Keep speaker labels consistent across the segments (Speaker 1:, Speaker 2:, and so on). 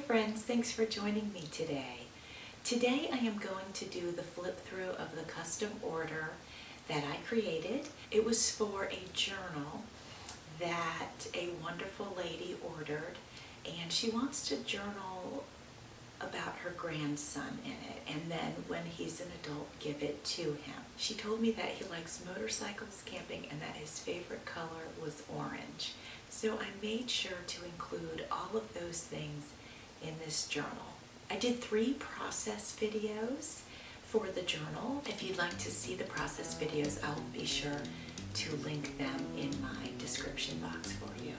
Speaker 1: friends, thanks for joining me today. Today I am going to do the flip through of the custom order that I created. It was for a journal that a wonderful lady ordered, and she wants to journal about her grandson in it, and then when he's an adult give it to him. She told me that he likes motorcycles, camping, and that his favorite color was orange. So I made sure to include all of those things in this journal. I did 3 process videos for the journal. If you'd like to see the process videos, I'll be sure to link them in my description box for you.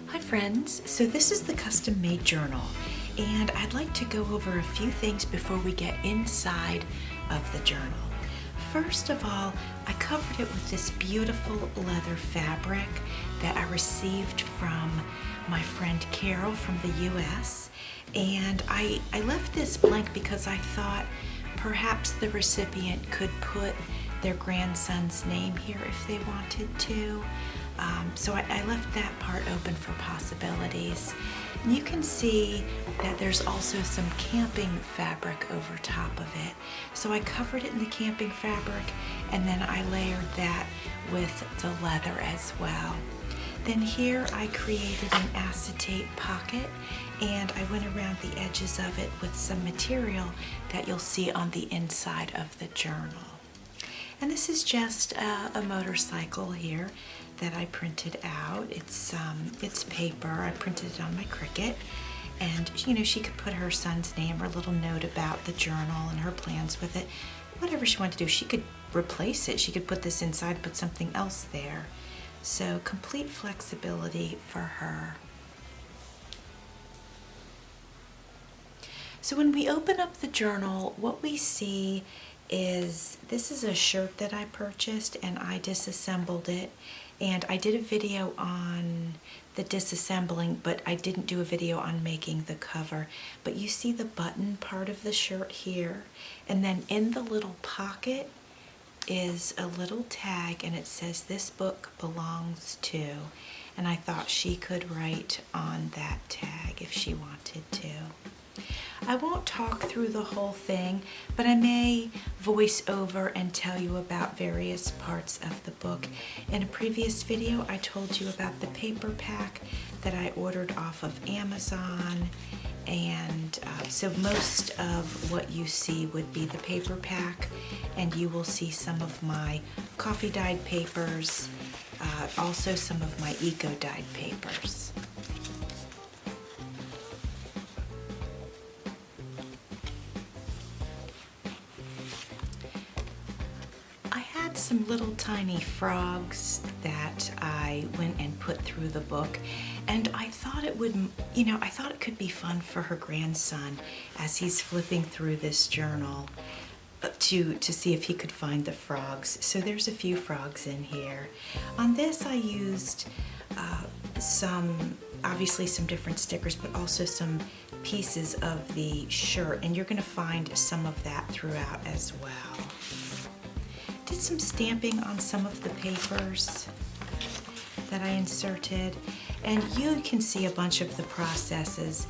Speaker 1: Hi friends, so this is the custom made journal, and I'd like to go over a few things before we get inside of the journal. First of all, I covered it with this beautiful leather fabric that I received from my friend Carol from the US, and I left this blank because I thought perhaps the recipient could put their grandson's name here if they wanted to. So I left that part open for possibilities. And you can see that there's also some camping fabric over top of it. So I covered it in the camping fabric, and then I layered that with the leather as well. Then here I created an acetate pocket, and I went around the edges of it with some material that you'll see on the inside of the journal. And this is just a motorcycle here that I printed out. It's paper. I printed it on my Cricut, and she could put her son's name or a little note about the journal and her plans with it. Whatever she wanted to do, she could replace it. She could put this inside, put something else there. So complete flexibility for her. So when we open up the journal, what we see is this is a shirt that I purchased, and I disassembled it, and I did a video on the disassembling, but I didn't do a video on making the cover. But you see the button part of the shirt here, and then in the little pocket is a little tag, and it says this book belongs to, and I thought she could write on that tag if she wanted to. I won't talk through the whole thing, but I may voice over and tell you about various parts of the book. In a previous video, I told you about the paper pack that I ordered off of Amazon, and so most of what you see would be the paper pack, and you will see some of my coffee dyed papers, also some of my eco dyed papers. Some little tiny frogs that I went and put through the book, and I thought it would, I thought it could be fun for her grandson as he's flipping through this journal to see if he could find the frogs. So there's a few frogs in here. On this I used obviously some different stickers, but also some pieces of the shirt, and you're going to find some of that throughout as well. Did some stamping on some of the papers that I inserted, and you can see a bunch of the processes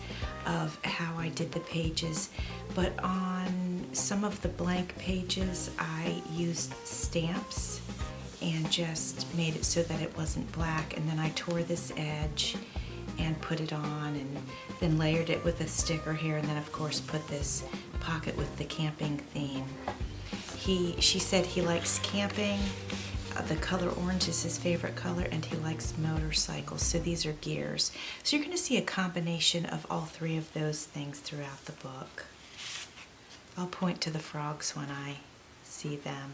Speaker 1: of how I did the pages, but on some of the blank pages I used stamps and just made it so that it wasn't black, and then I tore this edge and put it on, and then layered it with a sticker here, and then of course put this pocket with the camping theme. She said he likes camping, the color orange is his favorite color, and he likes motorcycles, so these are gears. So you're going to see a combination of all 3 of those things throughout the book. I'll point to the frogs when I see them.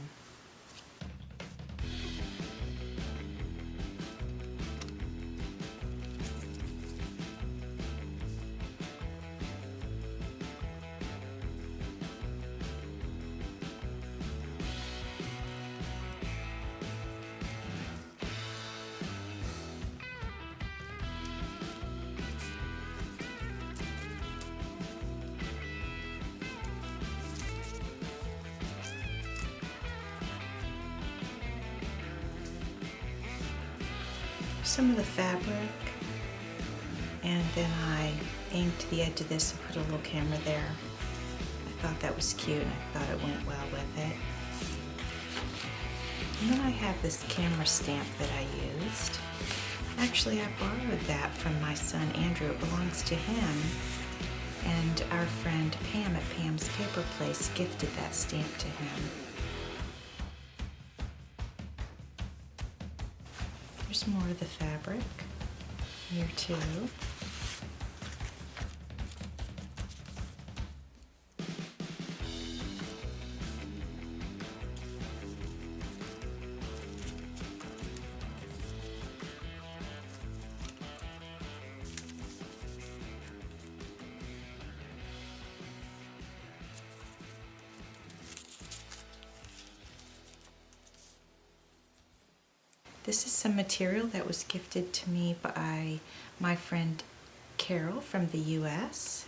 Speaker 1: Some of the fabric, and then I inked the edge of this and put a little camera there. I thought that was cute and I thought it went well with it. And then I have this camera stamp that I used. Actually, I borrowed that from my son Andrew. It belongs to him. And our friend Pam at Pam's Paper Place gifted that stamp to him. There's more of the fabric here too. This is some material that was gifted to me by my friend Carol from the US.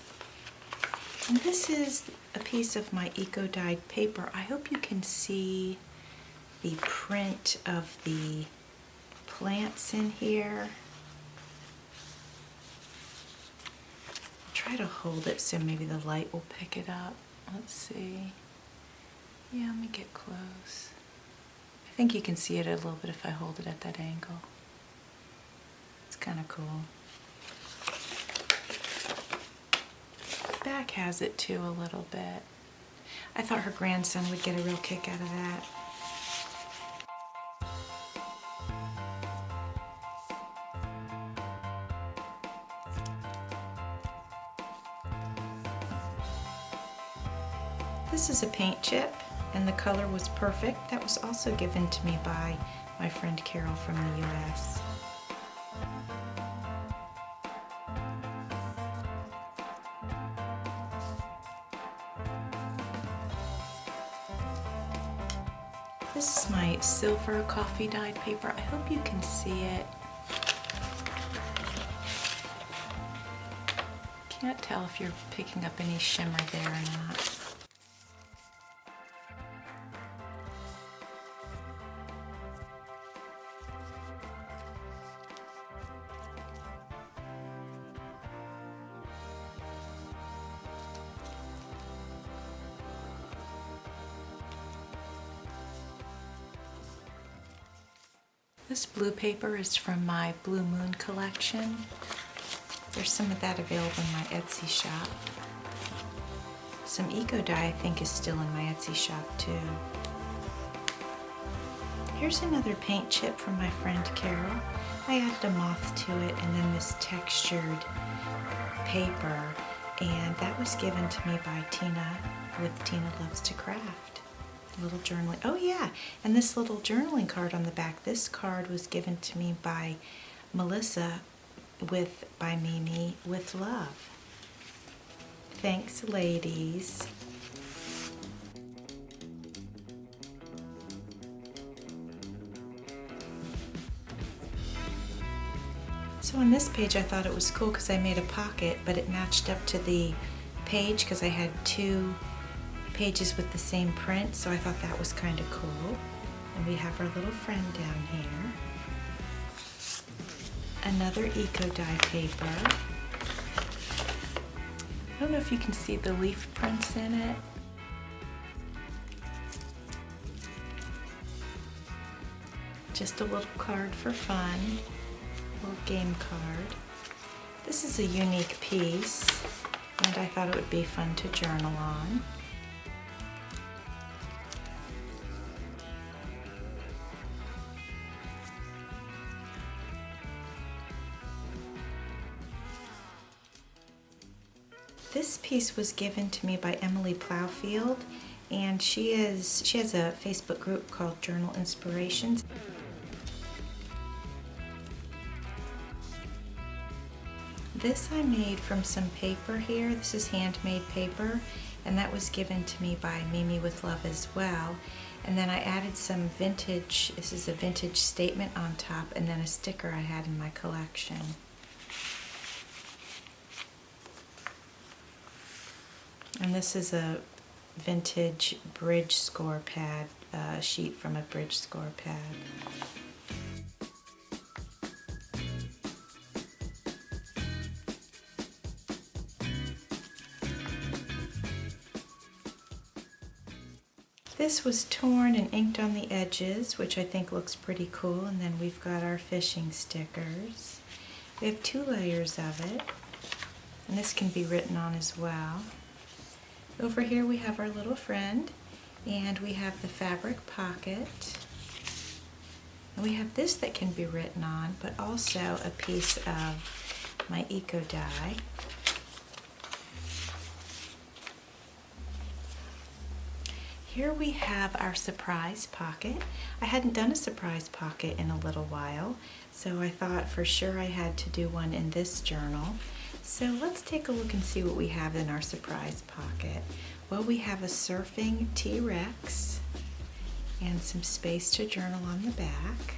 Speaker 1: And this is a piece of my eco-dyed paper. I hope you can see the print of the plants in here. I'll try to hold it so maybe the light will pick it up. Let's see. Yeah, let me get close. I think you can see it a little bit if I hold it at that angle. It's kind of cool. The back has it too a little bit. I thought her grandson would get a real kick out of that. This is a paint chip, and the color was perfect. That was also given to me by my friend Carol from the US. This is my silver coffee dyed paper. I hope you can see it. Can't tell if you're picking up any shimmer there or not. This blue paper is from my Blue Moon collection. There's some of that available in my Etsy shop. Some eco dye I think is still in my Etsy shop too. Here's another paint chip from my friend Carol. I added a moth to it and then this textured paper, and that was given to me by Tina with Tina Loves to Craft. Little journaling. Oh yeah, and this little journaling card on the back. This card was given to me by Melissa by Mimi with love. Thanks, ladies. So on this page I thought it was cool because I made a pocket, but it matched up to the page because I had two pages with the same print, so I thought that was kind of cool. And we have our little friend down here. Another eco dye paper. I don't know if you can see the leaf prints in it. Just a little card for fun, a little game card. This is a unique piece, and I thought it would be fun to journal on. This piece was given to me by Emily Plowfield, and she has a Facebook group called Journal Inspirations. This I made from some paper here. This is handmade paper, and that was given to me by Mimi with Love as well. And then I added some vintage, this is a vintage statement on top, and then a sticker I had in my collection. And this is a vintage bridge score pad, sheet from a bridge score pad. This was torn and inked on the edges, which I think looks pretty cool. And then we've got our fishing stickers. We have 2 layers of it, and this can be written on as well. Over here we have our little friend, and we have the fabric pocket. And we have this that can be written on, but also a piece of my eco die. Here we have our surprise pocket. I hadn't done a surprise pocket in a little while, so I thought for sure I had to do one in this journal. So let's take a look and see what we have in our surprise pocket. Well, we have a surfing T-Rex and some space to journal on the back.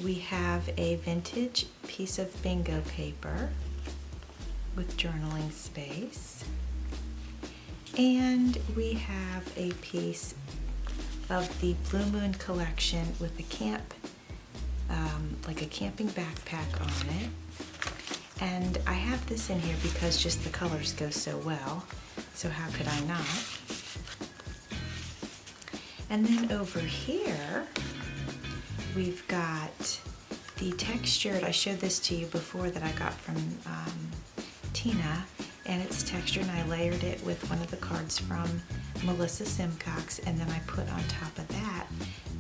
Speaker 1: We have a vintage piece of bingo paper with journaling space. And we have a piece of the Blue Moon collection with a like a camping backpack on it. And I have this in here because just the colors go so well, so how could I not? And then over here, we've got the textured, I showed this to you before, that I got from Tina, and it's textured, and I layered it with one of the cards from Melissa Simcox, and then I put on top of that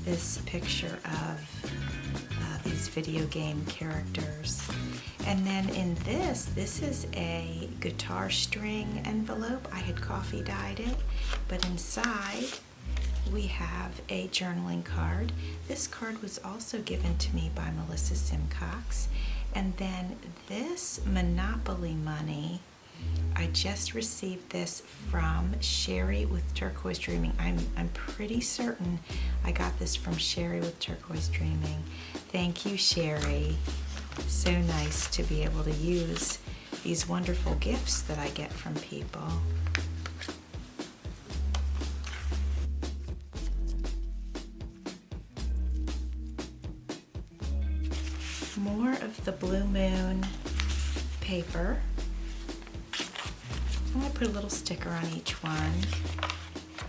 Speaker 1: this picture of these video game characters. And then in this is a guitar string envelope. I had coffee dyed it, but inside we have a journaling card. This card was also given to me by Melissa Simcox. And then this Monopoly money, I just received this from Sherry with Turquoise Dreaming. I'm pretty certain I got this from Sherry with Turquoise Dreaming. Thank you, Sherry. So nice to be able to use these wonderful gifts that I get from people. More of the Blue Moon paper. I'm going to put a little sticker on each one.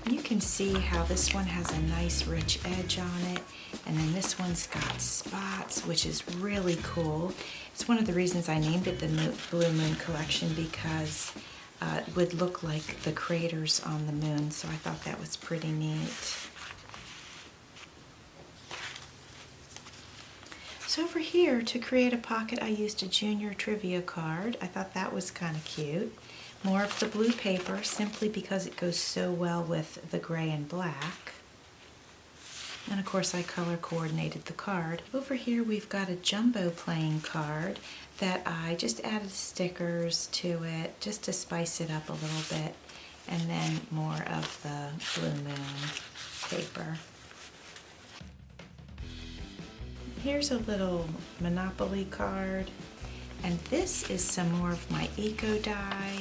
Speaker 1: You can see how this one has a nice rich edge on it, and then this one's got spots, which is really cool. It's one of the reasons I named it the Blue Moon Collection, because it would look like the craters on the moon, so I thought that was pretty neat. So over here, to create a pocket, I used a junior trivia card. I thought that was kind of cute. More of the blue paper, simply because it goes so well with the gray and black. And of course I color coordinated the card. Over here we've got a jumbo playing card that I just added stickers to it just to spice it up a little bit. And then more of the Blue Moon paper. Here's a little Monopoly card. And this is some more of my eco die.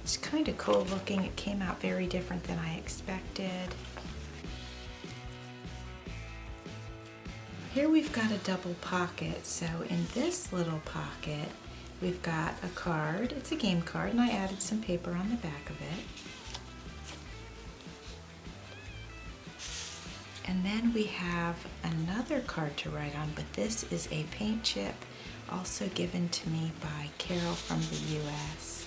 Speaker 1: It's kind of cool looking. It came out very different than I expected. Here we've got a double pocket. So in this little pocket, we've got a card. It's a game card, and I added some paper on the back of it. And then we have another card to write on, but this is a paint chip, also given to me by Carol from the US.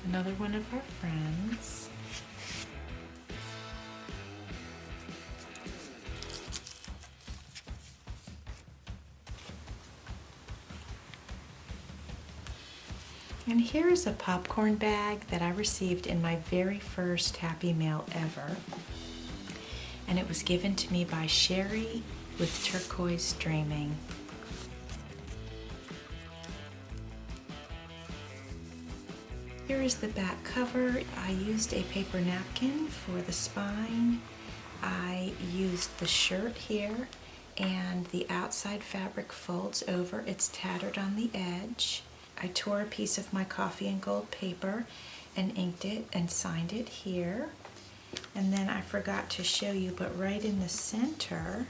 Speaker 1: Another one of our friends. And here is a popcorn bag that I received in my very first Happy Mail ever. And it was given to me by Sherry with Turquoise Dreaming. Here is the back cover. I used a paper napkin for the spine. I used the shirt here, and the outside fabric folds over. It's tattered on the edge. I tore a piece of my coffee and gold paper and inked it and signed it here. And then I forgot to show you, but right in the center,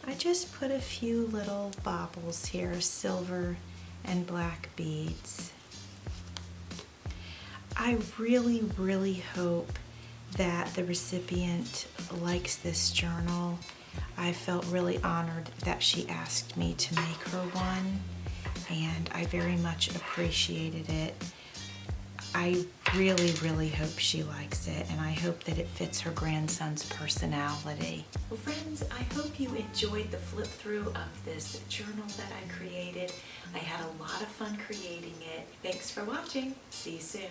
Speaker 1: I just put a few little baubles here, silver and black beads. I really, really hope that the recipient likes this journal. I felt really honored that she asked me to make her one, and I very much appreciated it. I really, really hope she likes it, and I hope that it fits her grandson's personality. Well, friends, I hope you enjoyed the flip through of this journal that I created. I had a lot of fun creating it. Thanks for watching. See you soon.